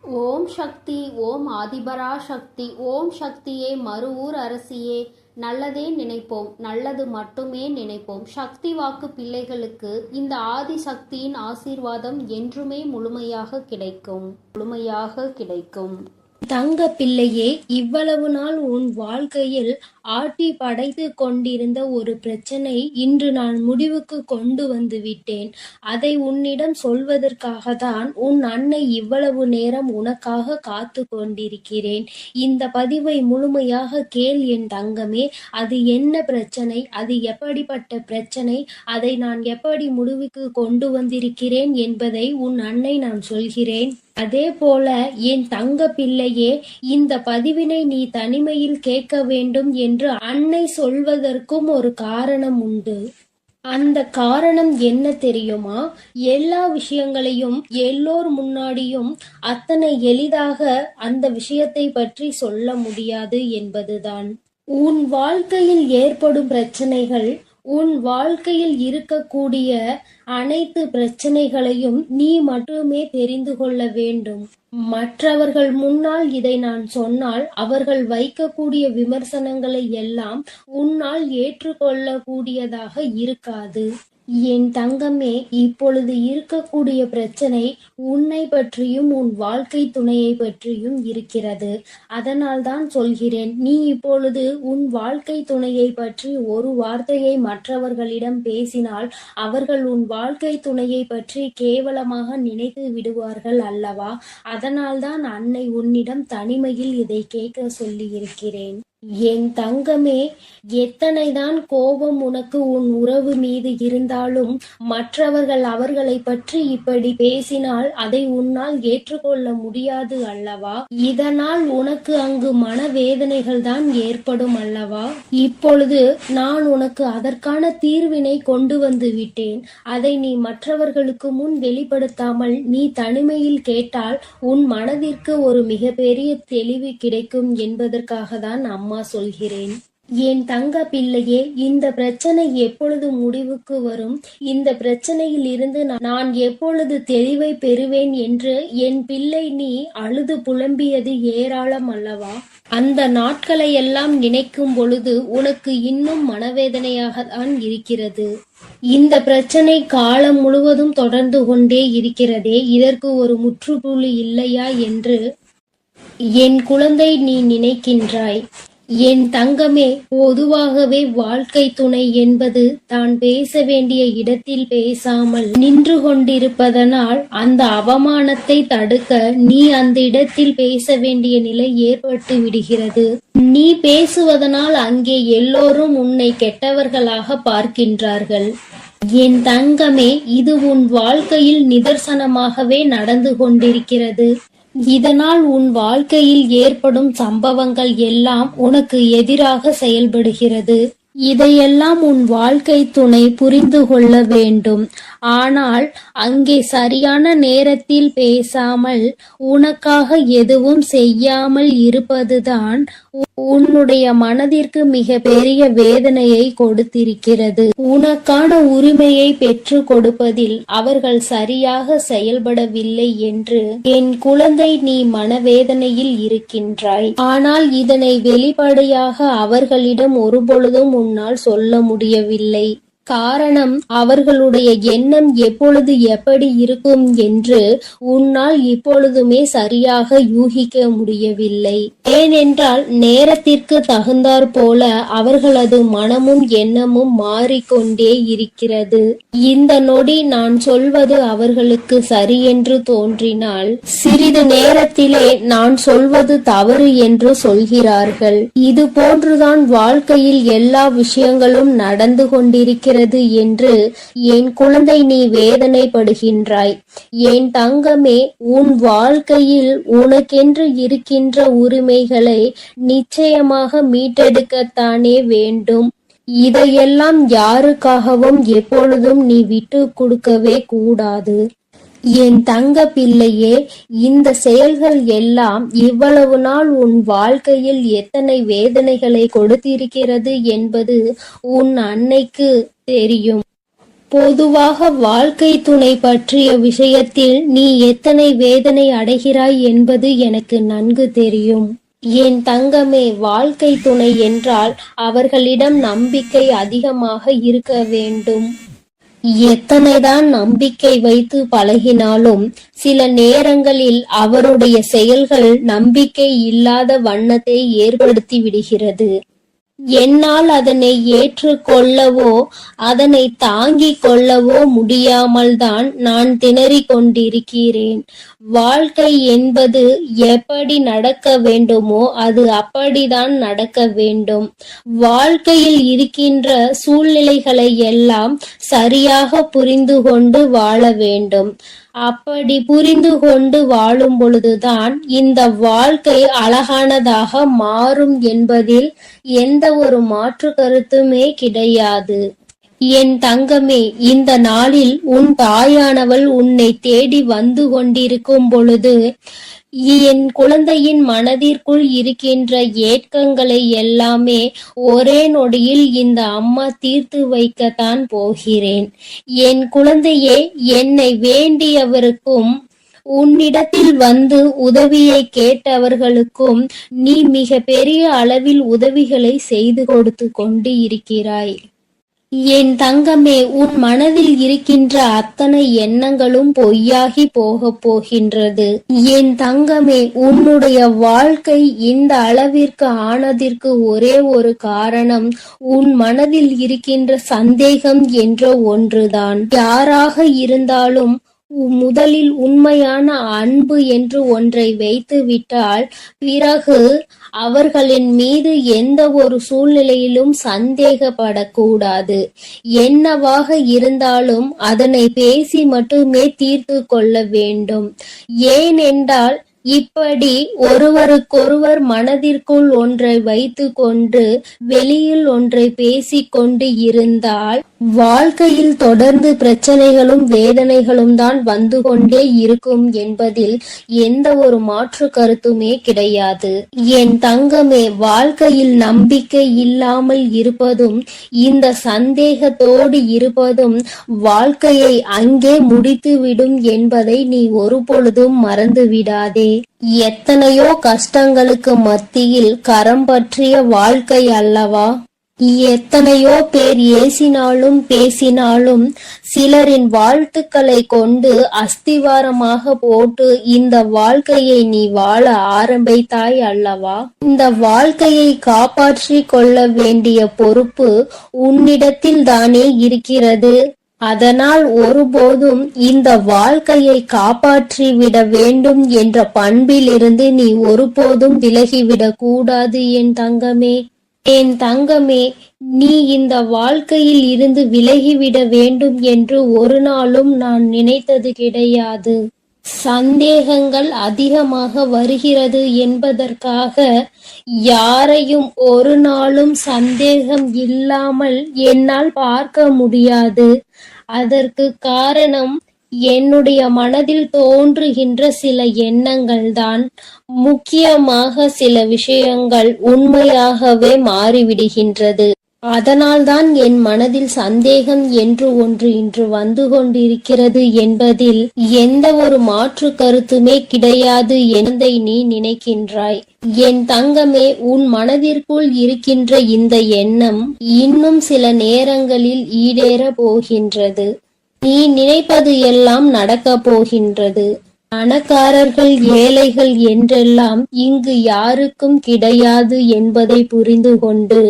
ஓம் சக்தி. ஓம் ஆதிபரா சக்தி. ஓம் சக்தியே, மறுவூர் அரசியே. நல்லதே நினைப்போம், நல்லது மட்டுமே நினைப்போம். சக்தி வாக்கு பிள்ளைகளுக்கு இந்த ஆதி சக்தியின் ஆசீர்வாதம் என்றுமே முழுமையாக கிடைக்கும். தங்க பிள்ளையே, இவ்வளவு நாள் உன் வாழ்க்கையில் ஆட்டி படைத்து கொண்டிருந்த ஒரு பிரச்சனை இன்று நான் முடிவுக்கு கொண்டு வந்து விட்டேன். அதை உன்னிடம் சொல்வதற்காக தான் உன் அன்னை இவ்வளவு நேரம் உனக்காக காத்து கொண்டிருக்கிறேன். இந்த பதிவை முழுமையாக கேள் என் தங்கமே. அது என்ன பிரச்சனை, அது எப்படிப்பட்ட பிரச்சனை, அதை நான் எப்படி முடிவுக்கு கொண்டு வந்திருக்கிறேன் என்பதை உன் அன்னை நான் சொல்கிறேன். அதே போல என் தங்க பிள்ளையே, இந்த பதிவினை நீ தனிமையில் கேட்க வேண்டும் என்று அன்னை சொல்வதற்கும் ஒரு காரணம் உண்டு. அந்த காரணம் என்ன தெரியுமா? எல்லா விஷயங்களையும் எல்லோர் முன்னாடியும் அத்தனை எளிதாக அந்த விஷயத்தை பற்றி சொல்ல முடியாது என்பதுதான். உன் வாழ்க்கையில் ஏற்படும் பிரச்சனைகள், உன் வாழ்க்கையில் இருக்கக்கூடிய அனைத்து பிரச்சனைகளையும் நீ மட்டுமே தெரிந்து கொள்ள வேண்டும். மற்றவர்கள் முன்னால் இதை நான் சொன்னால் அவர்கள் வைக்கக்கூடிய விமர்சனங்களை எல்லாம் உன்னால் ஏற்றுக்கொள்ளக்கூடியதாக இருக்காது. என் தங்கமே, இப்பொழுது இருக்கக்கூடிய பிரச்சனை உன்னை பற்றியும் உன் வாழ்க்கை துணையை பற்றியும் இருக்கிறது. அதனால் தான் சொல்கிறேன், நீ இப்பொழுது உன் வாழ்க்கை துணையை பற்றி ஒரு வார்த்தையை மற்றவர்களிடம் பேசினால் அவர்கள் உன் வாழ்க்கை துணையை பற்றி கேவலமாக நினைத்து விடுவார்கள் அல்லவா? அதனால்தான் அன்னை உன்னிடம் தனிமையில் இதை கேட்க சொல்லி இருக்கிறேன். என் தங்கமே, எத்தனைதான் கோபம் உனக்கு உன் உறவு மீது இருந்தாலும் மற்றவர்கள் அவர்களை பற்றி இப்படி பேசினால் அதை உன்னால் ஏற்றுக்கொள்ள முடியாது அல்லவா? இதனால் உனக்கு அங்கு மனவேதனைகள் தான் ஏற்படும் அல்லவா? இப்பொழுது நான் உனக்கு அதற்கான தீர்வினை கொண்டு வந்து விட்டேன். அதை நீ மற்றவர்களுக்கு முன் வெளிப்படுத்தாமல் நீ தனிமையில் கேட்டால் உன் மனதிற்கு ஒரு மிகப்பெரிய தெளிவு கிடைக்கும் என்பதற்காக தான் அம்மா சொல்கிறேன். என் தங்க பிள்ளையே, இந்த பிரச்சனை எப்பொழுது முடிவுக்கு வரும், இந்த பிரச்சனையில் இருந்து நான் எப்பொழுது தெளிவை பெறுவேன் என்று என் பிள்ளை நீ அழுது புலம்பியது ஏராளம் அல்லவா? அந்த நாட்களை எல்லாம் நினைக்கும் பொழுது உனக்கு இன்னும் மனவேதனையாக தான் இருக்கிறது. இந்த பிரச்சனை காலம் முழுவதும் தொடர்ந்து கொண்டே இருக்கிறதே, இதற்கு ஒரு முற்றுப்புள்ளி இல்லையா என்று என் குழந்தை நீ நினைக்கின்றாய். என் தங்கமே, பொதுவாகவே வாழ்க்கை துணை என்பது தான் பேச வேண்டிய இடத்தில் பேசாமல் நின்று கொண்டிருப்பதனால் அந்த அவமானத்தை தடுக்க நீ அந்த இடத்தில் பேச வேண்டிய நிலை ஏற்பட்டு விடுகிறது. நீ பேசுவதனால் அங்கே எல்லோரும் உன்னை கெட்டவர்களாக பார்க்கின்றார்கள். என் தங்கமே, இது உன் வாழ்க்கையில் நிதர்சனமாகவே நடந்து கொண்டிருக்கிறது. இதனால் உன் வாழ்க்கையில் ஏற்படும் சம்பவங்கள் எல்லாம் உனக்கு எதிராக செயல்படுகிறது. இதையெல்லாம் உன் வாழ்க்கை துணை புரிந்து கொள்ள வேண்டும். ஆனால் அங்கே சரியான நேரத்தில் பேசாமல் உனக்காக எதுவும் செய்யாமல் இருப்பதுதான் உன்னுடைய மனதிற்கு மிக பெரிய வேதனையை கொடுத்திருக்கிறது. உனக்கான உரிமையை பெற்று கொடுப்பதில் அவர்கள் சரியாக செயல்படவில்லை என்று என் குழந்தை நீ மனவேதனையில் இருக்கின்றாய். ஆனால் இதனை வெளிப்படையாக அவர்களிடம் ஒருபொழுதும் உன்னால் சொல்ல முடியவில்லை. காரணம், அவர்களுடைய எண்ணம் எப்பொழுது எப்படி இருக்கும் என்று உன்னால் இப்பொழுதுமே சரியாக யூகிக்க முடியவில்லை. ஏனென்றால் நேரத்திற்கு தகுந்தாற் போல அவர்களது மனமும் எண்ணமும் மாறிக்கொண்டே இருக்கிறது. இந்த நொடி நான் சொல்வது அவர்களுக்கு சரி என்று தோன்றினால் சிறிது நேரத்திலே நான் சொல்வது தவறு என்று சொல்கிறார்கள். இது போன்றுதான் வாழ்க்கையில் எல்லா விஷயங்களும் நடந்து கொண்டிருக்கிறது என்று என் குழந்தை நீ வேதனைப்படுகின்றாய். என் தங்கமே, உன் வாழ்க்கையில் உனக்கென்று இருக்கின்ற உரிமைகளை நிச்சயமாக மீட்டெடுக்கத்தானே வேண்டும். இதையெல்லாம் யாருக்காகவும் எப்பொழுதும் நீ விட்டு கொடுக்கவே கூடாது. என் தங்க பிள்ளையே, இந்த செயல்கள் எல்லாம் இவ்வளவு நாள் உன் வாழ்க்கையில் எத்தனை வேதனைகளை கொடுத்திருக்கிறது என்பது உன் அன்னைக்கு தெரியும். பொதுவாக வாழ்க்கை துணை பற்றிய விஷயத்தில் நீ எத்தனை வேதனை அடைகிறாய் என்பது எனக்கு நன்கு தெரியும். என் தங்கமே, வாழ்க்கை துணை என்றால் அவர்களிடம் நம்பிக்கை அதிகமாக இருக்க வேண்டும். எத்தனைதான் நம்பிக்கை வைத்து பழகினாலும் சில நேரங்களில் அவருடைய செயல்கள் நம்பிக்கை இல்லாத வண்ணத்தை ஏற்படுத்தி விடுகிறது. என்னால் அதனை ஏற்றுக்கொள்ளவோ அதனை தாங்கிக் கொள்ளவோ முடியாமல் தான் நான் திணறிக் கொண்டிருக்கிறேன். வாழ்க்கை என்பது எப்படி நடக்க வேண்டுமோ அது அப்படிதான் நடக்க வேண்டும். வாழ்க்கையில் இருக்கின்ற சூழ்நிலைகளை எல்லாம் சரியாக புரிந்து கொண்டு வாழ வேண்டும். அப்படி புரிந்து கொண்டு வாழும் பொழுதுதான் இந்த வாழ்க்கை அழகானதாக மாறும் என்பதில் எந்த ஒரு மாற்று கருத்துமே கிடையாது. என் தங்கமே, இந்த நாளில் உன் தாயானவள் உன்னை தேடி வந்து கொண்டிருக்கும் பொழுது என் குழந்தையின் மனதிற்குள் இருக்கின்ற ஏக்கங்களை எல்லாமே ஒரே நொடியில் இந்த அம்மா தீர்த்து வைக்கத்தான் போகிறேன். என் குழந்தையே, என்னை வேண்டியவருக்கும் உன்னிடத்தில் வந்து உதவியை கேட்டவர்களுக்கும் நீ மிக பெரிய அளவில் உதவிகளை செய்து கொடுத்து கொண்டு இருக்கிறாய். என் தங்கமே, உன் மனதில் இருக்கின்ற அத்தனை எண்ணங்களும் பொய்யாகி போகப் போகின்றது. என் தங்கமே, உன்னுடைய வாழ்க்கை இந்த அளவிற்கு ஆனதற்கு ஒரே ஒரு காரணம் உன் மனதில் இருக்கின்ற சந்தேகம் என்ற ஒன்றுதான். யாராக இருந்தாலும் முதலில் உண்மையான அன்பு என்று ஒன்றை வைத்து விட்டால் பிறகு அவர்களின் மீது எந்த ஒரு சூழ்நிலையிலும் சந்தேகப்படக்கூடாது. என்னவாக இருந்தாலும் அதனை பேசி மட்டுமே தீர்த்து கொள்ள வேண்டும். ஏனென்றால் இப்படி ஒருவருக்கொருவர் மனதிற்குள் ஒன்றை வைத்து கொண்டு வெளியில் ஒன்றை பேசிக்கொண்டு இருந்தால் வாழ்க்கையில் தொடர்ந்து பிரச்சனைகளும் வேதனைகளும் தான் வந்து கொண்டே இருக்கும் என்பதில் எந்த ஒரு மாற்று கருத்துமே கிடையாது. என் தங்கமே, வாழ்க்கையில் நம்பிக்கை இல்லாமல் இருப்பதும் இந்த சந்தேகத்தோடு இருப்பதும் வாழ்க்கையை அங்கே முடித்துவிடும் என்பதை நீ ஒருபொழுதும் மறந்து விடாதே. எத்தனையோ கஷ்டங்களுக்கு மத்தியில் கரம் பற்றிய வாழ்க்கை அல்லவா? எத்தனையோ பேர் ஏசினாலும் பேசினாலும் சிலரின் வாழ்த்துக்களை கொண்டு அஸ்திவாரமாக போட்டு இந்த வாழ்க்கையை நீ வாழ ஆரம்பித்தாய் அல்லவா? இந்த வாழ்க்கையை காப்பாற்றி கொள்ள வேண்டிய பொறுப்பு உன்னிடத்தில் தானே இருக்கிறது. அதனால் ஒருபோதும் இந்த வாழ்க்கையை காப்பாற்றி விட வேண்டும் என்ற பண்பிலிருந்து நீ ஒருபோதும் விலகிவிடக் கூடாது என் தங்கமே. என் தங்கமே, நீ இந்த வாழ்க்கையில் இருந்து விலகிவிட வேண்டும் என்று ஒரு நாளும் நான் நினைத்தது கிடையாது. சந்தேகங்கள் அதிகமாக வருகிறது என்பதற்காக யாரையும் ஒரு நாளும் சந்தேகம் இல்லாமல் என்னால் பார்க்க முடியாது. அதற்கு காரணம் என்னுடைய மனதில் தோன்றுகின்ற சில எண்ணங்கள் தான். முக்கியமாக சில விஷயங்கள் உண்மையாகவே மாறிவிடுகின்றது. அதனால்தான் என் மனதில் சந்தேகம் என்று ஒன்று இன்று வந்து கொண்டிருக்கிறது என்பதில் எந்த ஒரு மாற்று கருத்துமே கிடையாது என்பதை நீ நினைக்கின்றாய். என் தங்கமே, உன் மனதிற்குள் இருக்கின்ற இந்த எண்ணம் இன்னும் சில நேரங்களில் ஈடேற போகின்றது. நீ நினைப்பது எல்லாம் நடக்க போகின்றது. பணக்காரர்கள் ஏழைகள் என்றெல்லாம் இங்கு யாருக்கும் கிடையாது என்பதை புரிந்து கொண்டு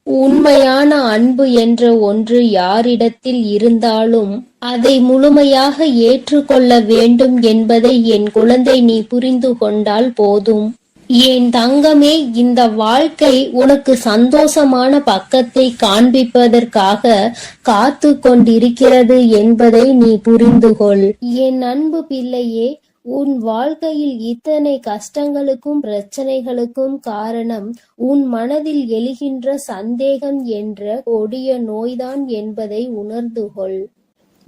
உண்மையான அன்பு என்ற ஒன்று யாரிடத்தில் இருந்தாலும் அதை முழுமையாக ஏற்றுக்கொள்ள வேண்டும் என்பதை என் குழந்தை நீ புரிந்து கொண்டால் போதும். என் தங்கமே, இந்த வாழ்க்கை உனக்கு சந்தோஷமான பக்கத்தை காண்பிப்பதற்காக காத்து கொண்டிருக்கிறது என்பதை நீ புரிந்து கொள். என் அன்பு பிள்ளையே, உன் வாழ்க்கையில் இத்தனை கஷ்டங்களுக்கும் பிரச்சனைகளுக்கும் காரணம் உன் மனதில் எழுகின்ற சந்தேகம் என்ற கொடிய நோய்தான் என்பதை உணர்ந்து கொள்.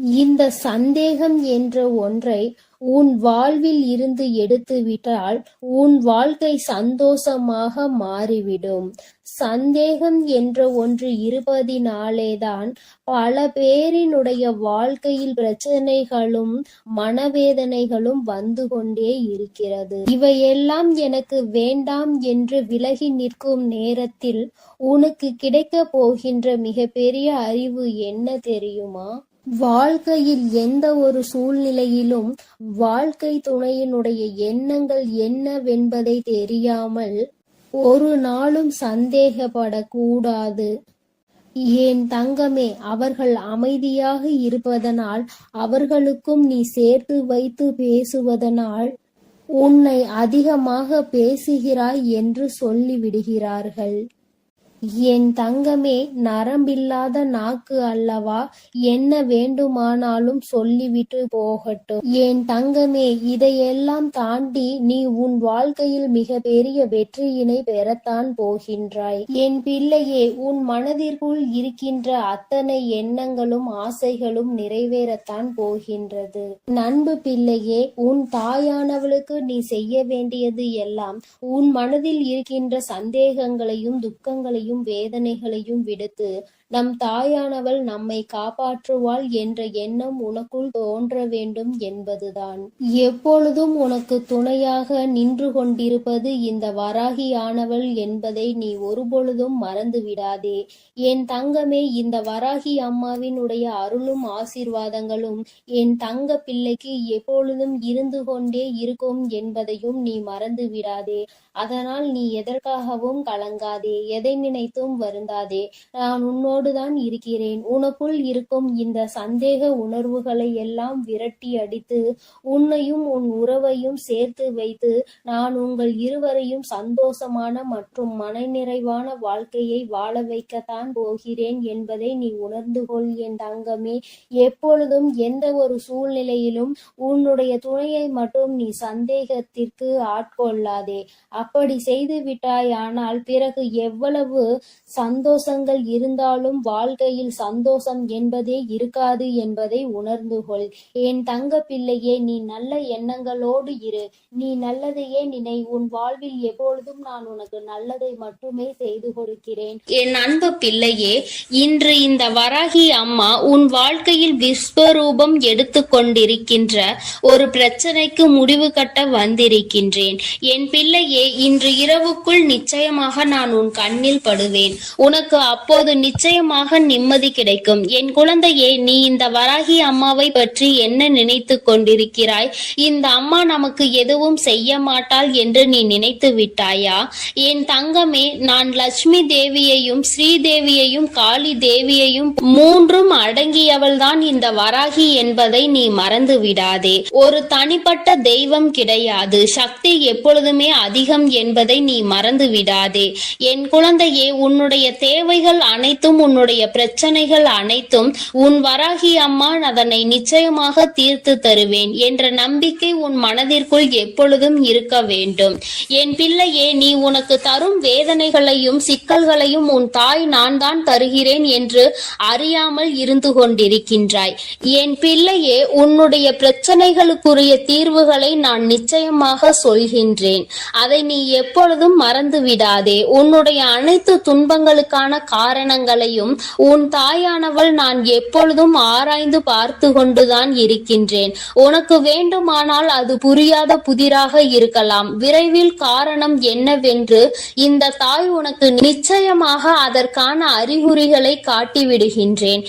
இந்த சந்தேகம் என்ற ஒன்றை உன் வாழ்வில் இருந்து எடுத்துவிட்டால் உன் வாழ்க்கை சந்தோஷமாக மாறிவிடும். சந்தேகம் என்ற ஒன்று இருப்பதினாலேதான் பல பேரினுடைய வாழ்க்கையில் பிரச்சனைகளும் மனவேதனைகளும் வந்து கொண்டே இருக்கிறது. இவையெல்லாம் எனக்கு வேண்டாம் என்று விலகி நிற்கும் நேரத்தில் உனக்கு கிடைக்கப் போகின்ற மிகப்பெரிய அறிவு என்ன தெரியுமா? வாழ்க்கையில் எந்த ஒரு சூழ்நிலையிலும் வாழ்க்கை துணையினுடைய எண்ணங்கள் என்னவென்பதை தெரியாமல் ஒரு நாளும் சந்தேகப்படக்கூடாது. ஏன் தங்கமே, அவர்கள் அமைதியாக இருப்பதனால், அவர்களுக்கும் நீ சேர்த்து வைத்து பேசுவதனால் உன்னை அதிகமாக பேசுகிறாய் என்று சொல்லிவிடுகிறார்கள். என் தங்கமே, நரம்பில்லாத நாக்கு அல்லவா, என்ன வேண்டுமானாலும் சொல்லிவிட்டு போகட்டும். என் தங்கமே, இதையெல்லாம் தாண்டி நீ உன் வாழ்க்கையில் மிக பெரிய வெற்றியினை பெறத்தான் போகின்றாய். என் பிள்ளையே, உன் மனதிற்குள் இருக்கின்ற அத்தனை எண்ணங்களும் ஆசைகளும் நிறைவேறத்தான் போகின்றது. நண்பு பிள்ளையே, உன் தாயானவளுக்கு நீ செய்ய வேண்டியது எல்லாம் உன் மனதில் இருக்கின்ற சந்தேகங்களையும் துக்கங்களையும் வேதனைகளையும் விடுத்து நம் தாயானவள் நம்மை காப்பாற்றுவாள் என்ற எண்ணம் உனக்குள் தோன்ற வேண்டும் என்பதுதான். எப்பொழுதும் உனக்கு துணையாக நின்று கொண்டிருப்பது இந்த வராகியானவள் என்பதை நீ ஒருபொழுதும் மறந்து விடாதே. என் தங்கமே, இந்த வராகி அம்மாவினுடைய அருளும் ஆசீர்வாதங்களும் என் தங்க பிள்ளைக்கு எப்பொழுதும் இருந்து கொண்டே இருக்கும் என்பதையும் நீ மறந்து விடாதே. அதனால் நீ எதற்காகவும் கலங்காதே, எதை நினைத்தும் வருந்தாதே. நான் உன்னோடுதான் இருக்கிறேன். உனக்குள் இருக்கும் இந்த சந்தேக உணர்வுகளை எல்லாம் விரட்டி அடித்து உன்னையும் உன் உறவையும் சேர்த்து வைத்து நான் உங்கள் இருவரையும் சந்தோஷமான மற்றும் மனநிறைவான வாழ்க்கையை வாழ வைக்கத்தான் போகிறேன் என்பதை நீ உணர்ந்து கொள் என் தங்கமே. எப்பொழுதும் எந்த ஒரு சூழ்நிலையிலும் உன்னுடைய துணையை மட்டும் நீ சந்தேகத்திற்கு ஆட்கொள்ளாதே. அப்படி செய்து விட்டாயானால் பிறகு எவ்வளவு சந்தோஷங்கள் இருந்தாலும் வாழ்க்கையில் சந்தோஷம் என்பதே இருக்காது என்பதை உணர்ந்து கொள். என் தங்க பிள்ளையே, நீ நல்ல எண்ணங்களோடு இரு. நீ நல்லதையே நினை. உன் வாழ்வில் எப்பொழுதும் நான் உனக்கு நல்லதை மட்டுமே செய்து கொடுக்கிறேன். என் அன்பு பிள்ளையே, இன்று இந்த வராகி அம்மா உன் வாழ்க்கையில் விஸ்வரூபம் எடுத்து கொண்டிருக்கின்ற ஒரு பிரச்சனைக்கு முடிவு கட்ட வந்திருக்கின்றேன். என் பிள்ளையே, இன்று இரவுக்குள் நிச்சயமாக நான் உன் கண்ணில் படுவேன். உனக்கு அப்போது நிச்சயமாக நிம்மதி கிடைக்கும். என் குழந்தையே, நீ இந்த வராகி அம்மாவை பற்றி என்ன நினைத்து கொண்டிருக்கிறாய்? இந்த அம்மா நமக்கு எதுவும் செய்ய மாட்டாள் என்று நீ நினைத்து விட்டாயா? என் தங்கமே, நான் லட்சுமி தேவியையும் ஸ்ரீதேவியையும் காளி தேவியையும் மூன்றும் அடங்கியவள்தான் இந்த வராகி என்பதை நீ மறந்து விடாதே. ஒரு தனிப்பட்ட தெய்வம் கிடையாது. சக்தி எப்பொழுதுமே அதிகம் என்பதை நீ மறந்து விடாதே. என் குழந்தையே, உன்னுடைய தேவைகள் அனைத்தும், உன்னுடைய பிரச்சனைகள் அனைத்தும் உன் வராகி அம்மா அதனை நிச்சயமாக தீர்த்து தருவேன் என்ற நம்பிக்கை உன் மனதிற்குள் எப்பொழுதும் இருக்க வேண்டும். என் பிள்ளையே, நீ உனக்கு தரும் வேதனைகளையும் சிக்கல்களையும் உன் தாய் நான் தான் தருகிறேன் என்று அறியாமல் இருந்து கொண்டிருக்கின்றாய். என் பிள்ளையே, உன்னுடைய பிரச்சனைகளுக்குரிய தீர்வுகளை நான் நிச்சயமாக சொல்கின்றேன். அதை நீ எப்பொழுதும் மறந்து விடாதே. உன்னுடைய அனைத்து துன்பங்களுக்கான காரணங்களையும் உன் தாயானவள் நான் எப்பொழுதும் ஆராய்ந்து பார்த்து கொண்டுதான் இருக்கின்றேன். உனக்கு வேண்டுமானால் அது புரியாத புதிராக இருக்கலாம். விரைவில் காரணம் என்னவென்று இந்த தாய் உனக்கு நிச்சயமாக அதற்கான அறிகுறிகளை காட்டிவிடுகின்றேன்.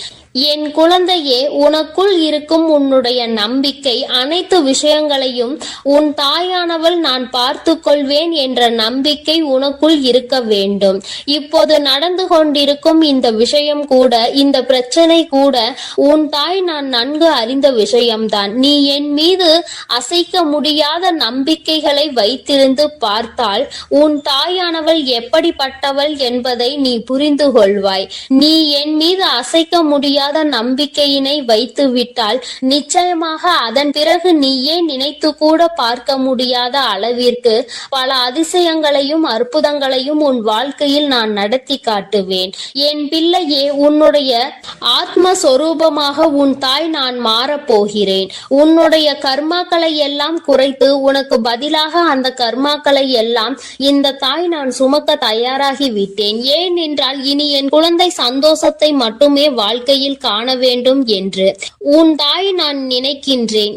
என் குழந்தையே, உனக்குள் இருக்கும் உன்னுடைய நம்பிக்கை அனைத்து விஷயங்களையும் உன் தாயானவள் நான் பார்த்து கொள்வேன் என்ற நம்பிக்கை உனக்குள் இருக்க வேண்டும். இப்போது நடந்து கொண்டிருக்கும் இந்த விஷயம் கூட, இந்த பிரச்சனை கூட உன் தாய் நான் நன்கு அறிந்த விஷயம்தான். நீ என் மீது அசைக்க முடியாத நம்பிக்கைகளை வைத்திருந்து பார்த்தால் உன் தாயானவள் எப்படிப்பட்டவள் என்பதை நீ புரிந்து கொள்வாய். நீ என் மீது அசைக்க முடியாத முடியாத நம்பிக்கையினை வைத்து விட்டால் நிச்சயமாக அதன் பிறகு நீயே நினைத்து கூட பார்க்க முடியாத அளவிற்கு பல அதிசயங்களையும் அற்புதங்களையும் உன் வாழ்க்கையில் நான் நடத்தி காட்டுவேன். என் பிள்ளையே, உன்னுடைய ஆத்மஸ்வரூபமாக உன் தாய் நான் மாறப்போகிறேன். உன்னுடைய கர்மாக்களை எல்லாம் குறைத்து உனக்கு பதிலாக அந்த கர்மாக்களை எல்லாம் இந்த தாய் நான் சுமக்க தயாராகி விட்டேன். ஏனென்றால் இனி என் குழந்தை சந்தோஷத்தை மட்டுமே வாழ்க்கையில் காண வேண்டும் என்று உன் தாய் நான் நினைக்கின்றேன்.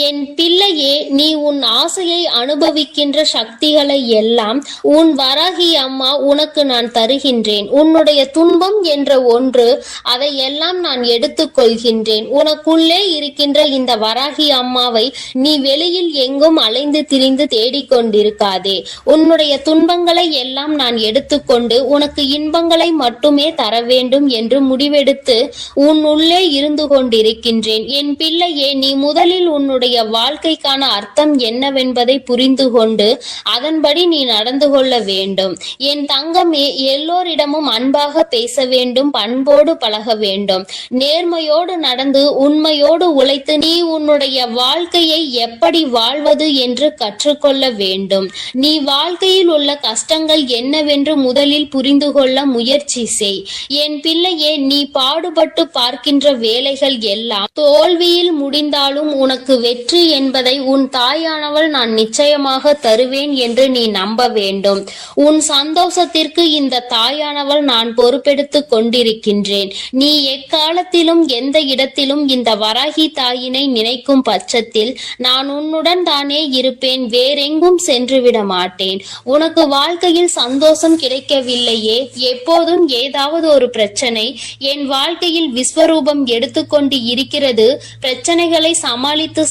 என் பிள்ளையே, நீ உன் ஆசையை அனுபவிக்கின்ற சக்திகளை எல்லாம் உன் வராகி அம்மா உனக்கு நான் தருகின்றேன். உன்னுடைய துன்பம் என்ற ஒன்று, அதை எல்லாம் நான் எடுத்துக் கொள்கின்றேன். உனக்குள்ளே இருக்கின்ற இந்த வராகி அம்மாவை நீ வெளியில் எங்கும் அலைந்து திரிந்து தேடிக்கொண்டிருக்காதே. உன்னுடைய துன்பங்களை எல்லாம் நான் எடுத்துக்கொண்டு உனக்கு இன்பங்களை மட்டுமே தர வேண்டும் என்று முடிவெடுத்து உன் உள்ளே இருந்து கொண்டிருக்கின்றேன். என் பிள்ளையே, நீ முதலில் உன்னுடைய வாழ்க்கைக்கான அர்த்தம் என்னவென்பதை புரிந்து கொண்டு அதன்படி நீ நடந்து கொள்ள வேண்டும். என் தங்கமே, எல்லோரிடமும் அன்பாக பேச வேண்டும், பண்போடு பழக வேண்டும். நேர்மையோடு நடந்து உண்மையோடு உழைத்து நீ உன்னுடைய வாழ்க்கையை எப்படி வாழ்வது என்று கற்றுக்கொள்ள வேண்டும். நீ வாழ்க்கையில் உள்ள கஷ்டங்கள் என்னவென்று முதலில் புரிந்து கொள்ள முயற்சி செய். என் பிள்ளையே, நீ பாடுபட்டு பார்க்கின்ற வேலைகள் எல்லாம் தோல்வியில் முடிந்தாலும் உனக்கு வெற்றி என்பதை உன் தாயானவள் நான் நிச்சயமாக தருவேன் என்று நீ நம்ப வேண்டும். உன் சந்தோஷத்திற்கு இந்த தாயானவள் நான் பொறுப்பெடுத்துக் கொண்டிருக்கின்றேன். நீ எக்காலத்திலும் எந்த இடத்திலும் இந்த வராகி தாயினை நினைக்கும் பட்சத்தில் நான் உன்னுடன் தானே இருப்பேன், வேறெங்கும் சென்று விட மாட்டேன். உனக்கு வாழ்க்கையில் சந்தோஷம் கிடைக்கவில்லையே, எப்போதும் ஏதாவது ஒரு பிரச்சனை என் வாழ்க்கையில் விஸ்வரூபம் எடுத்துக்கொண்டு இருக்கிறது. பிரச்சனைகளை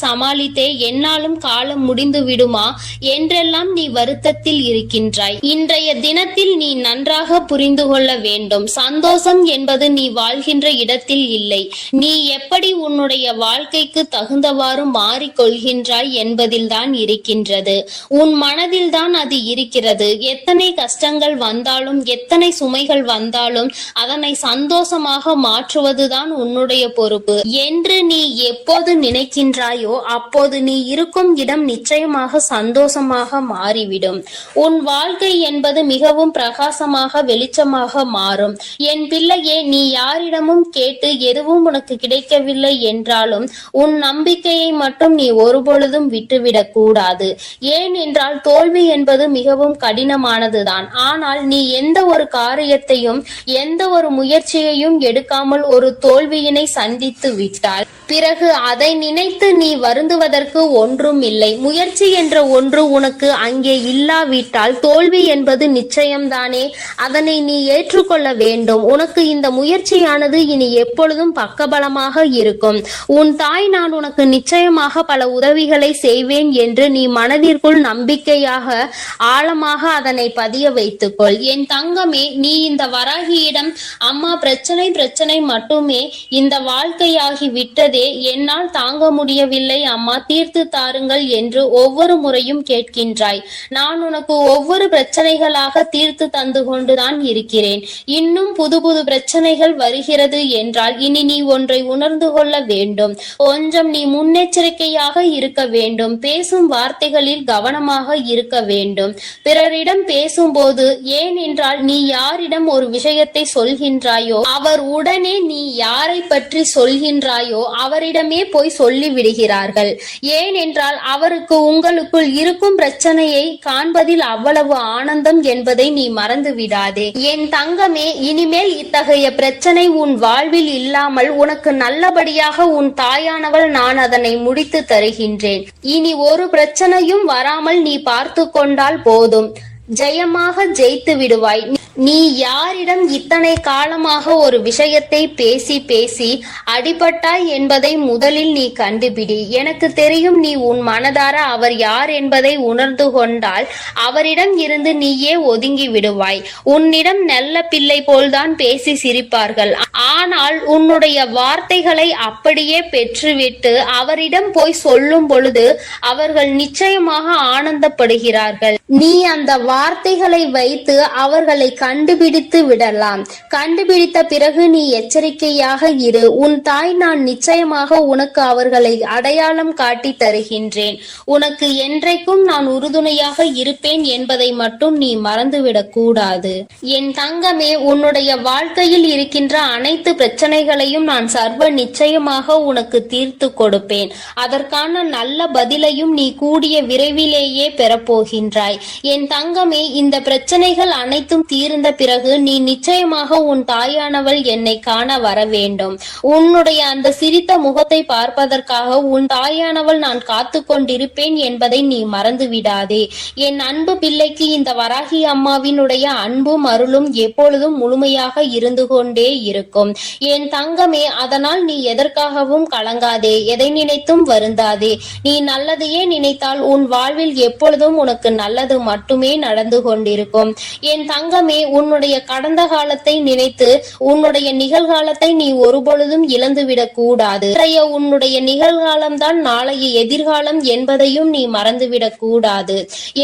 சமாளித்தே என்னாலும் காலம் முடிந்து விடுமா என்றெல்லாம் நீ வருத்தத்தில் இருக்கின்றாய். இன்றைய தினத்தில் நீ நன்றாக புரிந்து கொள்ள வேண்டும். சந்தோஷம் என்பது நீ வாழ்கின்ற இடத்தில் இல்லை, நீ எப்படி உன்னுடைய வாழ்க்கைக்கு தகுந்தவாறு மாறிக்கொள்கின்றாய் என்பதில் தான் இருக்கின்றது. உன் மனதில் தான் அது இருக்கிறது. எத்தனை கஷ்டங்கள் வந்தாலும் எத்தனை சுமைகள் வந்தாலும் அதனை சந்தோஷமாக மாற்றுவதுதான் உன்னுடைய பொறுப்பு என்று நீ எப்போது நினைக்கின்றாயோ அப்போது நீ இருக்கும் இடம் நிச்சயமாக சந்தோஷமாக மாறிவிடும். உன் வாழ்க்கை என்பது மிகவும் பிரகாசமாக வெளிச்சமாக மாறும். என் பிள்ளையே, நீ யாரிடமும் கேட்டு எதுவும் உனக்கு கிடைக்கவில்லை என்றாலும் உன் நம்பிக்கையை மட்டும் நீ ஒருபொழுதும் விட்டுவிடக் கூடாது. ஏனென்றால் தோல்வி என்பது மிகவும் கடினமானதுதான். ஆனால் நீ எந்த ஒரு காரியத்தையும் எந்த ஒரு முயற்சியையும் எடுக்காமல் ஒரு தோல்வியினை சந்தித்து விட்டால் பிறகு அதை நினைத்து நீ வருந்துவதற்கு ஒன்றும் இல்லை. முயற்சி என்ற ஒன்று உனக்கு அங்கே இல்லாவிட்டால் தோல்வி என்பது நிச்சயம்தானே. அதனை நீ ஏற்றுக்கொள்ள வேண்டும். உனக்கு இந்த முயற்சியானது இனி எப்பொழுதும் பக்கபலமாக இருக்கும். உன் தாய் நான் உனக்கு நிச்சயமாக பல உதவிகளை செய்வேன் என்று நீ மனதிற்குள் நம்பிக்கையாக ஆழமாக அதனை பதிய வைத்துக்கொள். என் தங்கமே, நீ இந்த வராகியிடம் அம்மா பிரச்சனை மட்டுமே இந்த வாழ்க்கையாகி விட்டதே, என்னால் தாங்க முடியவில்லை அம்மா, தீர்த்து தாருங்கள் என்று ஒவ்வொரு முறையும் கேட்கின்றாய். நான் உனக்கு ஒவ்வொரு பிரச்சனைகளாக தீர்த்து தந்து கொண்டுதான் இருக்கிறேன். இன்னும் புது புது பிரச்சனைகள் வருகிறது என்றால் இனி நீ ஒன்றை உணர்ந்து கொள்ள வேண்டும். கொஞ்சம் நீ முன்னெச்சரிக்கையாக இருக்க வேண்டும். பேசும் வார்த்தைகளில் கவனமாக இருக்க வேண்டும். பிறரிடம் பேசும்போது, ஏனென்றால் நீ யாரிடம் ஒரு விஷயத்தை சொல்கின்றாயோ அவர் உடனே நீ யாரை பற்றி சொல்கின்றாயோ அவரிடமே போய் சொல்லி விடுகிறார்கள். ஏனென்றால் அவருக்கு உங்களுக்குள் இருக்கும் பிரச்சனையை காண்பதில் அவ்வளவு ஆனந்தம் என்பதை நீ மறந்து விடாதே. என் தங்கமே, இனிமேல் இத்தகைய பிரச்சனை உன் வாழ்வில் இல்லாமல் உனக்கு நல்லபடியாக உன் தாயானவள் நான் அதனை முடித்து தருகின்றேன். இனி ஒரு பிரச்சனையும் வராமல் நீ பார்த்து கொண்டால் போதும், ஜெயமாக ஜெயித்து விடுவாய். நீ யாரிடம் இத்தனை காலமாக ஒரு விஷயத்தை பேசி அடிபட்டாய் என்பதை முதலில் நீ கண்டுபிடி. எனக்கு தெரியும், நீ உன் மனதார அவர் யார் என்பதை உணர்ந்து கொண்டால் அவரிடம் இருந்து நீயே ஒதுங்கி விடுவாய். உன்னிடம் நல்ல பிள்ளை போல்தான் பேசி சிரிப்பார்கள். ஆனால் உன்னுடைய வார்த்தைகளை அப்படியே பெற்றுவிட்டு அவரிடம் போய் சொல்லும் பொழுது அவர்கள் நிச்சயமாக ஆனந்தப்படுகிறார்கள். நீ அந்த வார்த்தைகளை வைத்து அவர்களை கண்டுபிடித்து விடலாம். கண்டுபிடித்த பிறகு நீ எச்சரிக்கையாக இரு. உன் தாய் நான் நிச்சயமாக உனக்கு அவர்களை அடையாளம் காட்டி தருகின்றேன். உனக்கு என்றைக்கும் நான் உறுதுணையாக இருப்பேன் என்பதை மட்டும் நீ மறந்துவிடக் கூடாது. என் தங்கமே, உன்னுடைய வாழ்க்கையில் இருக்கின்ற அனைத்து பிரச்சனைகளையும் நான் சர்வ நிச்சயமாக உனக்கு தீர்த்து கொடுப்பேன். அதற்கான நல்ல பதிலையும் நீ கூடிய விரைவிலேயே பெறப்போகின்றாய். என் தங்கமே, இந்த பிரச்சனைகள் அனைத்தும் தீர்ந்த பிறகு நீ நிச்சயமாக உன் தாயானவள் என்னை காண வர வேண்டும். உன்னுடைய அந்த சிரித்த முகத்தை பார்ப்பதற்காக உன் தாயானவள் நான் காத்து கொண்டிருப்பேன் என்பதை நீ மறந்து விடாதே. என் அன்பு பிள்ளைக்கு இந்த வராகி அம்மாவினுடைய அன்பும் அருளும் எப்பொழுதும் முழுமையாக இருந்து கொண்டே இருக்கும். என் தங்கமே, அதனால் நீ எதற்காகவும் கலங்காதே, எதை நினைத்தும் வருந்தாதே. நீ நல்லதையே நினைத்தால் உன் வாழ்வில் எப்பொழுதும் உனக்கு நல்லது மட்டுமே நடந்து கொண்டிருக்கும். என் தங்கமே, உன்னுடைய கடந்த காலத்தை நினைத்து உன்னுடைய நிகழ்காலத்தை நீ ஒருபொழுதும் இழந்துவிடக் கூடாது. உன்னுடைய நிகழ்காலம்தான் நாளைய எதிர்காலம் என்பதையும் நீ மறந்துவிடக் கூடாது.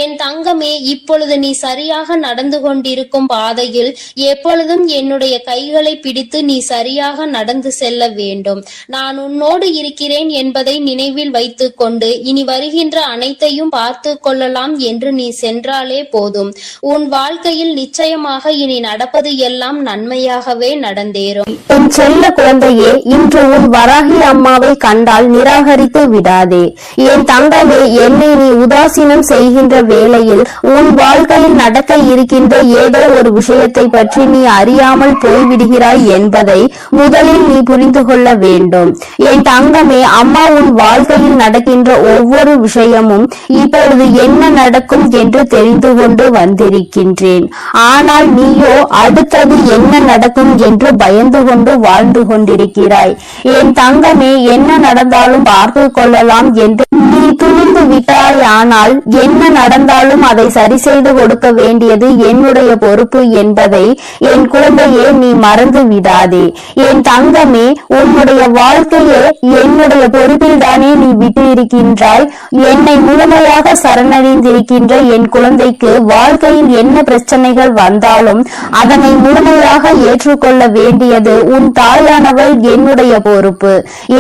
என் தங்கமே, இப்பொழுது நீ சரியாக நடந்து கொண்டிருக்கும் பாதையில் எப்பொழுதும் என்னுடைய கைகளை பிடித்து நீ சரியாக நடந்து செல்ல வேண்டும். நான் உன்னோடு இருக்கிறேன் என்பதை நினைவில் வைத்துக் கொண்டு இனி வருகின்ற அனைத்தையும் பார்த்து கொள்ளலாம் என்று நீ சென்றாலே போதும். உன் வாழ்க்கையில் நிச்சயமாக இனி நடப்பது எல்லாம் நன்மையாகவே நடந்தேறும். என் செல்ல குழந்தையே, இன்று உன் வராகி அம்மாவை கண்டால் நிராகரித்து விடாதே. என் தங்கமே, என்னை நீ உதாசீனம் செய்கின்ற வேளையில் உன் வாழ்க்கையில் நடக்க இருக்கின்ற ஏதோ ஒரு விஷயத்தை பற்றி நீ அறியாமல் போய்விடுகிறாய் என்பதை முதலில் நீ புரிந்து கொள்ள வேண்டும். என் தங்கமே, அம்மா உன் வாழ்க்கையில் நடக்கின்ற ஒவ்வொரு விஷயமும் இப்பொழுது என்ன நடக்கும் என்று தெரிந்து கொண்டு வந்திருக்கின்றேன். ஆனால் நீயோ அடுத்தது என்ன நடக்கும் என்று பயந்து கொண்டு வாழ்ந்து கொண்டிருக்கிறாய். என் தங்கமே, என்ன நடந்தாலும் பார்த்து கொள்ளலாம் என்று நீ துணிந்து விட்டாய். ஆனால் என்ன நடந்தாலும் அதை சரி செய்து கொடுக்க வேண்டியது என்னுடைய பொறுப்பு என்பதை என் குழந்தையே நீ மறந்து விடாதே. என் தங்கமே, உன்னுடைய வாழ்க்கையே என்னுடைய பொறுப்பில் தானே நீ விட்டு இருக்கின்றாய். என்னை முழுமையாக சரணடைந்திருக்கின்ற என் குழந்தைக்கு வாழ்க்கையில் என்ன பிரச்சனைகள் வந்தாலும் அதனை முழுமையாக ஏற்றுக்கொள்ள வேண்டியது உன் தாயானவள் என்னுடைய பொறுப்பு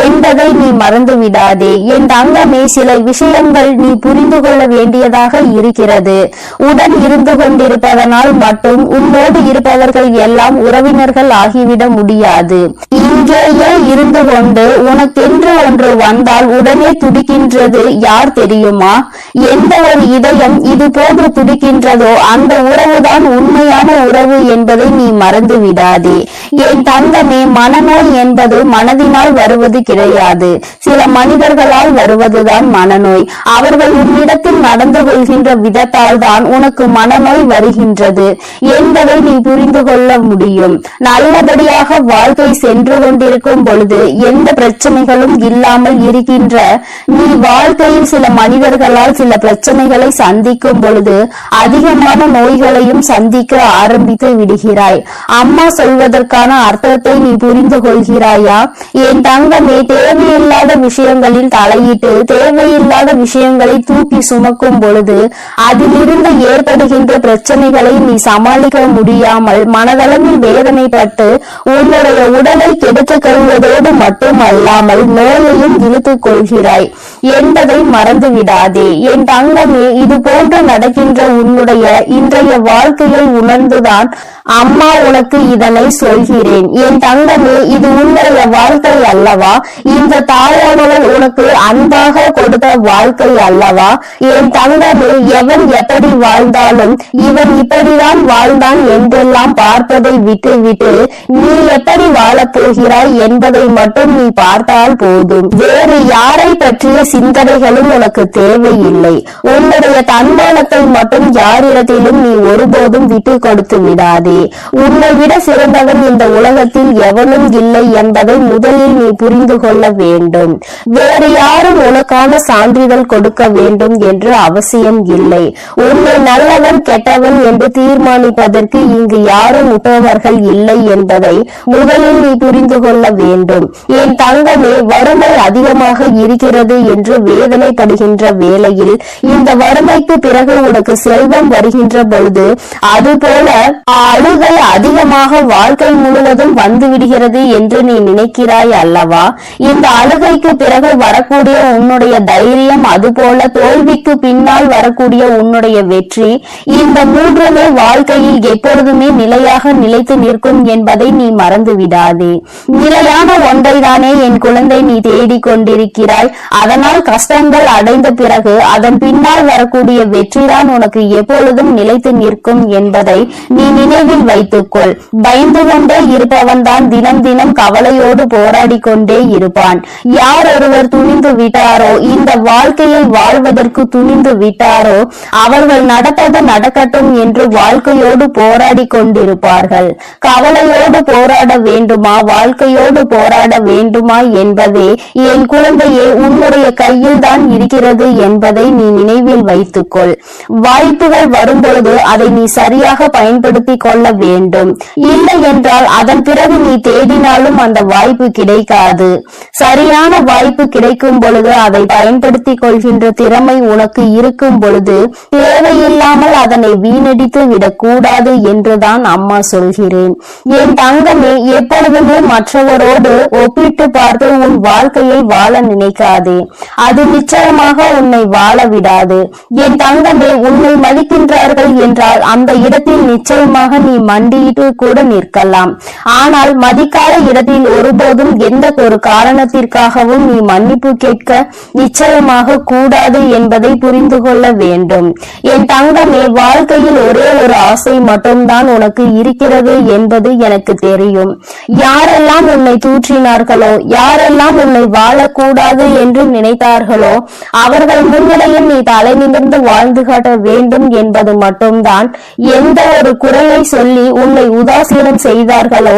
என்பதை நீ மறந்து விடாதே. என் தங்கமே, சில விஷயங்கள் நீ புரிந்து கொள்ள வேண்டியதாக இருக்கிறது. உடன் இருந்து கொண்டிருப்பதனால் மட்டும் உன்னோடு இருப்பவர்கள் எல்லாம் உறவினர்கள் ஆகிவிட முடியாது. இங்கேயே இருந்து கொண்டு உனக்கென்று ஒன்று வந்தால் உடனே துடிக்கின்றது யார் தெரியுமா? எந்த ஒரு இதயம் இது போன்று துடிக்கின்றதோ அந்த உறவுதான் உண்மையான உறவு என்பதை நீ மறந்து விடாதே. என் தங்கமே, மனநோய் என்பது மனதினால் வருவது கிடையாது. சில மனிதர்களால் வருவதுதான் மனநோய். அவர்கள் உன்னிடத்தில் நடந்து கொள்கின்ற விதத்தால் தான் உனக்கு மனநோய் வருகின்றது என்பதை நீ புரிந்து கொள்ள முடியும். நல்லபடியாக வாழ்க்கை சென்று கொண்டிருக்கும் பொழுது எந்த பிரச்சனைகளும் இல்லாமல் இருக்கின்ற நீ வாழ்க்கையில் சில மனிதர்களால் சில பிரச்சனைகளை சந்திக்கும் பொழுது அதிகமான நோய்களையும் சந்திக்க ஆரம்பித்து விடுகிறாய். அம்மா சொல்வதற்கான அர்த்தத்தை நீ புரிந்து கொள்கிறாயா? என் தங்கமே, தேவையில்லாத விஷயங்களில் தலையிட்டு தேவையில்லாத விஷயங்களை தூக்கி சுமக்கும் பொழுது அதிலிருந்து ஏற்படுகின்ற பிரச்சனைகளை நீ சமாளிக்க முடியாமல் மனதளவில் வேதனைப்பட்டு உன்னுடைய உடலை கெடுத்துக் கொள்வதோடு மட்டுமல்லாமல் நோயையும் இழுத்துக் கொள்கிறாய் என்பதை மறந்து விடாதே. என் தங்கமே, இது போன்று நடக்கின்ற உன்னுடைய இன்றைய வாழ்க்கையை உணர்ந்துதான் அம்மா உனக்கு இதனை சொல்கிறேன். என் தங்கமே, இது உன்னுடைய வாழ்க்கை அல்லவா? இந்த தாயானவள் உனக்கு அன்பாக கொடுத்த வாழ்க்கை அல்லவா? என் தங்கமே, எவன் எப்படி வாழ்ந்தாலும் இவன் இப்படிதான் வாழ்ந்தான் என்றெல்லாம் பார்ப்பதை விட்டு விட்டு நீ எப்படி வாழப் போகிறாய் என்பதை மட்டும் நீ பார்த்தால் போதும். வேறு யாரை பற்றிய சிந்தனைகளும் உனக்கு தேவையில்லை. உன்னுடைய தன்மானத்தை மட்டும் யாரிடத்திலும் நீ ஒருபோதும் விட்டு கொடுத்து விடாதே. உன்னை விட சிறந்தவன் இந்த உலகத்தில் எவனும் இல்லை என்பதை முதலில் நீ புரிந்து கொள்ள வேண்டும். வேறு யாரும் உனக்கான சான்றிதழ் கொடுக்க வேண்டும் என்று அவசியம் இல்லை. உன்னை நல்லவன் கெட்டவன் என்று தீர்மானிப்பதற்கு இங்கு யாரும் உற்றவர்கள் இல்லை என்பதை முதலில் நீ புரிந்து கொள்ள வேண்டும். என் தங்கமே, வறுமை அதிகமாக இருக்கிறது என்று வேதனைப்படுகின்ற வேளையில் இந்த வறுமைக்கு பிறகு உனக்கு செல்வம் வருகின்ற பொழுது அதுபோல அழுகை அதிகமாக வாழ்க்கை முழுவதும் வந்து விடுகிறது என்று நீ நினைக்கிறாய் அல்லவா? இந்த அழுகைக்கு பிறகு வரக்கூடிய உன்னுடைய தைரியம், அதுபோல தோல்விக்கு பின்னால் வரக்கூடிய உன்னுடைய வெற்றி, இந்த மூன்றுமே வாழ்க்கையில் எப்பொழுதுமே நிலையாக நிலைத்து நிற்கும் என்பதை நீ மறந்து விடாதே. நிலையான ஒன்றைதானே என் குழந்தை நீ தேடிக் கொண்டிருக்கிறாய். அதனால் கஷ்டங்கள் அடைந்த பிறகு அதன் பின்னால் வரக்கூடிய வெற்றிதான் உனக்கு எப்பொழுதும் நிலைத்து நிற்கும் என்பதை நீ நினைவில் வைத்துக்கொள். பயந்து கொண்டே இருப்பவன் தான் தினம் தினம் கவலையோடு போராடி கொண்டே இருப்பான். யார் ஒருவர் துணிந்து விட்டாரோ, இந்த வாழ்க்கையை வாழ்வதற்கு துணிந்து விட்டாரோ, அவர்கள் நடப்பது நடக்கட்டும் என்று வாழ்க்கையோடு போராடி கொண்டிருப்பார்கள். கவலையோடு போராட வேண்டுமா, வாழ்க்கையோடு போராட வேண்டுமா என்பதே என் குழந்தையே உன்னுடைய கையில் தான் இருக்கிறது என்பதை நீ நினைவில் வைத்துக்கொள். வாய்ப்புகள் வரும்பொழுது அதை நீ சரியாக பயன்படுத்தி கொள்ள வேண்டும். இல்லை என்றால் அதன் பிறகு நீ தேடினாலும் அந்த வாய்ப்பு கிடைக்காது. சரியான வாய்ப்பு கிடைக்கும் பொழுது அதை பயன்படுத்தி கொள்கின்ற திறமை உனக்கு இருக்கும் பொழுது தேவையில்லாமல் அதனை வீணடித்து விடக்கூடாது என்றுதான் அம்மா சொல்கிறேன். என் தங்கமே, எப்பொழுதுமே மற்றவரோடு ஒப்பிட்டு பார்த்து உன் வாழ்க்கையை வாழ நினைக்காதே. அது நிச்சயமாக உன்னை வாழ விடாது. என் தங்கமே, உன்னை மதிக்கின்றார்கள் என்றால் அந்த இடத்தில் நிச்சயமாக நீ மண்டியிட்டு கூட நிற்கலாம். ஆனால் மதிக்காத இடத்தில் ஒருபோதும் எந்த ஒரு காரணத்திற்காகவும் நீ மன்னிப்பு கேட்க நிச்சயமாக கூடாது என்பதை புரிந்து கொள்ள வேண்டும். என் தங்கமே, வாழ்க்கையில் ஒரே ஒரு ஆசை மட்டும்தான் உனக்கு இருக்கிறது என்பது எனக்கு தெரியும். யாரெல்லாம் உன்னை தூற்றினார்களோ, யாரெல்லாம் உன்னை வாழக்கூடாது என்று நினைத்தார்களோ, அவர்கள் முன்னிலையில் நீ தலை நிமிர்ந்து வாழ்ந்து காட்ட வேண்டும் என்பது மட்டும்தான். எந்த ஒரு குறையை சொல்லி உன்னை உதாசீனம் செய்தார்களோ,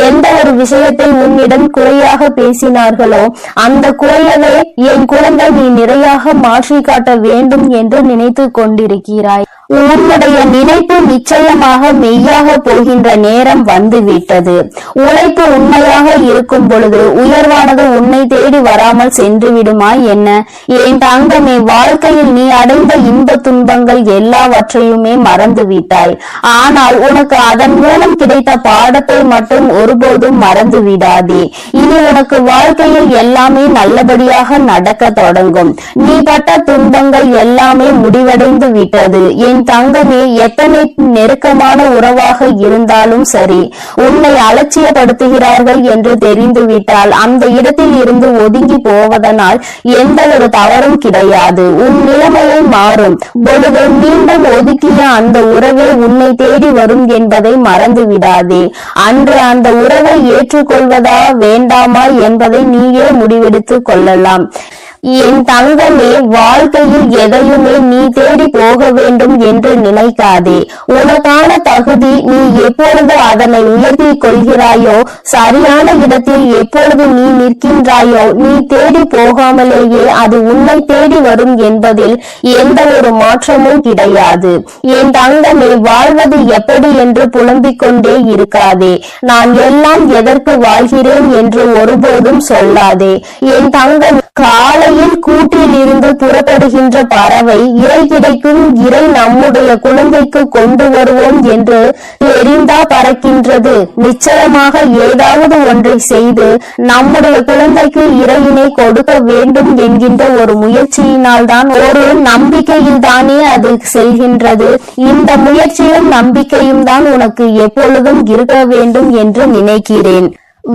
எந்த ஒரு விஷயத்தை உன்னிடம் குறையாக பேசினார்களோ, அந்த குறையவே என் குழந்தை நீ நிறையாக மாற்றி காட்ட வேண்டும் என்று நினைத்து கொண்டிருக்கிறாய். உன்னுடைய நினைப்பு நிச்சயமாக மெய்யாக போகின்ற நேரம் வந்துவிட்டது. உழைப்பு உண்மையாக இருக்கும் பொழுது உயர்வானது உன்னை தேடி வராமல் சென்று விடுமா என்ன? என் தங்கமே, வாழ்க்கையில் நீ அடைந்த இன்ப துன்பங்கள் எல்லாவற்றையுமே மறந்து விட்டாய். ஆனால் உனக்கு அதன் மூலம் கிடைத்த பாடத்தை மட்டும் ஒருபோதும் மறந்து விடாதே. இனி உனக்கு வாழ்க்கையில் எல்லாமே நல்லபடியாக நடக்க தொடங்கும். நீ பட்ட துன்பங்கள் எல்லாமே முடிவடைந்து விட்டது. என் தங்கமே, எத்தனை நெருக்கமான உறவாக இருந்தாலும் சரி, உன்னை அலட்சியப்படுத்துகிறார்கள் என்று தெரிந்துவிட்டால் அந்த இடத்தில் இருந்து ஒதுங்கி போவதனால் எந்த ஒரு தவறும் கிடையாது. உன் நிலைமையை மாறும் பொழுது மீண்டும் ஒதுக்கிய அந்த உறவே உன்னை தேடி வரும் என்பதை மறந்து விடாதே. அன்று அந்த உறவை ஏற்றுக்கொள்வதா வேண்டாமா என்பதை நீயே முடிவெடுத்து கொள்ளலாம். என் தங்கமே, வாழ்க்கையில் எதையுமே நீ தேடி போக வேண்டும் என்று நினைக்காதே. உனக்கான தகுதி நீ எப்பொழுது அதனை உயர்த்தி கொள்கிறாயோ, சரியான இடத்தில் எப்பொழுது நீ நிற்கின்றாயோ, நீ தேடி போகாமலேயே அது உன்னை தேடி வரும் என்பதில் எந்த ஒரு மாற்றமும் கிடையாது. என் தங்கமே, வாழ்வது எப்படி என்று புலம்பிக் கொண்டே இருக்காதே. நான் எல்லாம் எதற்கு வாழ்கிறேன் என்று ஒருபோதும் சொல்லாதே. என் தங்கம், காலையில் கூட்டில் இருந்து புறப்படுகின்ற பறவை இறை கிடைக்கும், இறை நம்முடைய குழந்தைக்கு கொண்டு வருவோம் என்று தெரிந்தா பறக்கின்றது. நிச்சயமாக ஏதாவது ஒன்றை செய்து நம்முடைய குழந்தைக்கு இறையினை கொடுக்க வேண்டும் என்கின்ற ஒரு முயற்சியினால் தான், ஒரு நம்பிக்கையில் தானே அது செல்கின்றது. இந்த முயற்சியும் நம்பிக்கையும் தான் உனக்கு எப்பொழுதும் இருக்க வேண்டும் என்று நினைக்கிறேன்.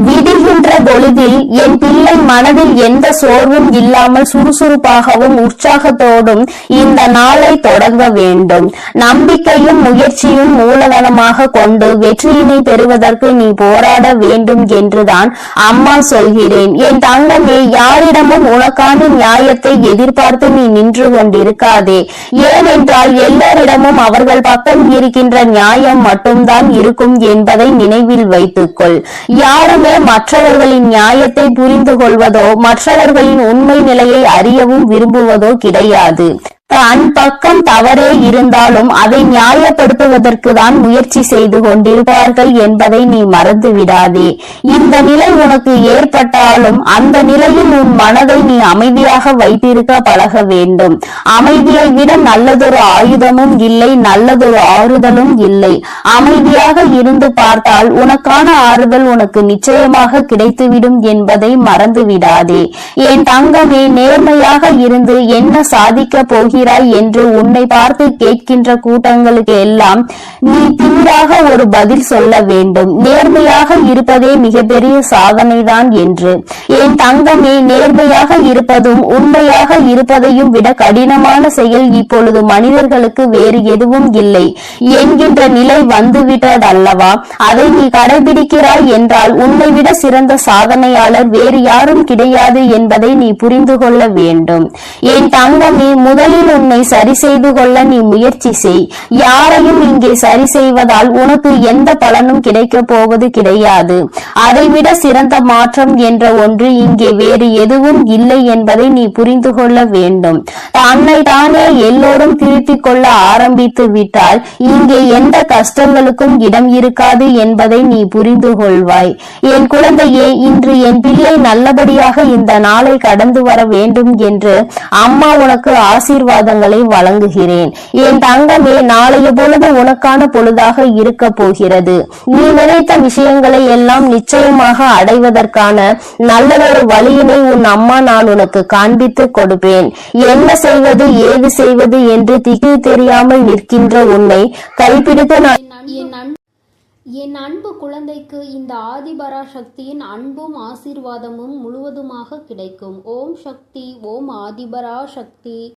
விடுகின்ற பொழுதில் என் பிள்ளை மனதில் எந்த சோர்வும் இல்லாமல் சுறுசுறுப்பாகவும் உற்சாகத்தோடும் இந்த நாளை தொடங்க வேண்டும். நம்பிக்கையும் முயற்சியும் மூலதனமாக கொண்டு வெற்றியினை பெறுவதற்கு நீ போராட வேண்டும் என்றுதான் அம்மா சொல்கிறேன். என் தங்கமே, யாரிடமும் உனக்கான நியாயத்தை எதிர்பார்த்து நீ நின்று கொண்டிருக்காதே. ஏனென்றால் எல்லோரிடமும் அவர்கள் பக்கம் இருக்கின்ற நியாயம் மட்டும்தான் இருக்கும் என்பதை நினைவில் வைத்துக்கொள். யாரும் மற்றவர்களின் நியாயத்தை புரிந்து கொள்வதோ மற்றவர்களின் உண்மை நிலையை அறியவும் விரும்புவதோ கிடையாது. தன் பக்கம் தவறே இருந்தாலும் அதை நியாயப்படுத்துவதற்கு தான் முயற்சி செய்து கொண்டிருப்பார்கள் என்பதை நீ மறந்து விடாதே. இந்த நிலை உனக்கு ஏற்பட்டாலும் அந்த நிலையில் உன் மனதை நீ அமைதியாக வைத்திருக்க பழக வேண்டும். அமைதியை விட நல்லதொரு ஆயுதமும் இல்லை, நல்லதொரு ஆறுதலும் இல்லை. அமைதியாக இருந்து பார்த்தால் உனக்கான ஆறுதல் உனக்கு நிச்சயமாக கிடைத்துவிடும் என்பதை மறந்து விடாதே. என் தங்கமே, நேர்மையாக இருந்து என்ன சாதிக்க போகிறாய் என்று உன்னை பார்த்து கேட்கின்ற கூட்டங்களுக்கு எல்லாம் நீ திமிராக ஒரு பதில் சொல்ல வேண்டும். நேர்மையாக இருப்பதே மிகப்பெரிய சாதனைதான் என்று. என் தங்கமே, நேர்மையாக இருப்பதும் உண்மையாக இருப்பதையும் விட கடினமான செயல் இப்பொழுது மனிதர்களுக்கு வேறு எதுவும் இல்லை என்கின்ற நிலை வந்துவிட்டதல்லவா? அதை நீ கடைபிடிக்கிறாய் என்றால் உன்னை விட சிறந்த சாதனையாளர் வேறு யாரும் கிடையாது என்பதை நீ புரிந்து கொள்ள வேண்டும். என் தங்கமே, முதலில் உன்னை சரி செய்து கொள்ள நீ முயற்சி செய். யாரையும் இங்கே சரி செய்வதால் உனக்கு எந்த பலனும் கிடைக்க போவது கிடையாது. அதைவிட சிறந்த மாற்றம் என்ற ஒன்று இங்கே வேறு எதுவும் இல்லை என்பதை நீ புரிந்து கொள்ள வேண்டும். தன்னை தானே எல்லோரும் திருத்திக் கொள்ள ஆரம்பித்து விட்டால் இங்கே எந்த கஷ்டங்களுக்கும் இடம் இருக்காது என்பதை நீ புரிந்து கொள்வாய். என் குழந்தையே, இன்று என் பிள்ளை நல்லபடியாக இந்த நாளை கடந்து வர வேண்டும் என்று அம்மா உனக்கு ஆசீர்வாதங்களை வழங்குகிறேன். என் தங்கமே, நாளைய பொழுது உனக்கான பொழுதாக இருக்க போகிறது. நீ நினைத்த விஷயங்களை எல்லாம் நிச்சயமாக அடைவதற்கான நல்லதொரு வழியினை உன் அம்மா நான் உனக்கு காண்பித்து கொடுப்பேன். என்ன செய்வது ஏது செய்வது என்று திக்கு தெரியாமல் நிற்கின்ற உன்னை கைப்பிடித்து நான் என் அன்பு குழந்தைக்கு இந்த ஆதிபராசக்தியின் அன்பும் ஆசீர்வாதமும் முழுவதுமாக கிடைக்கும். ஓம் சக்தி, ஓம் ஆதிபராசக்தி.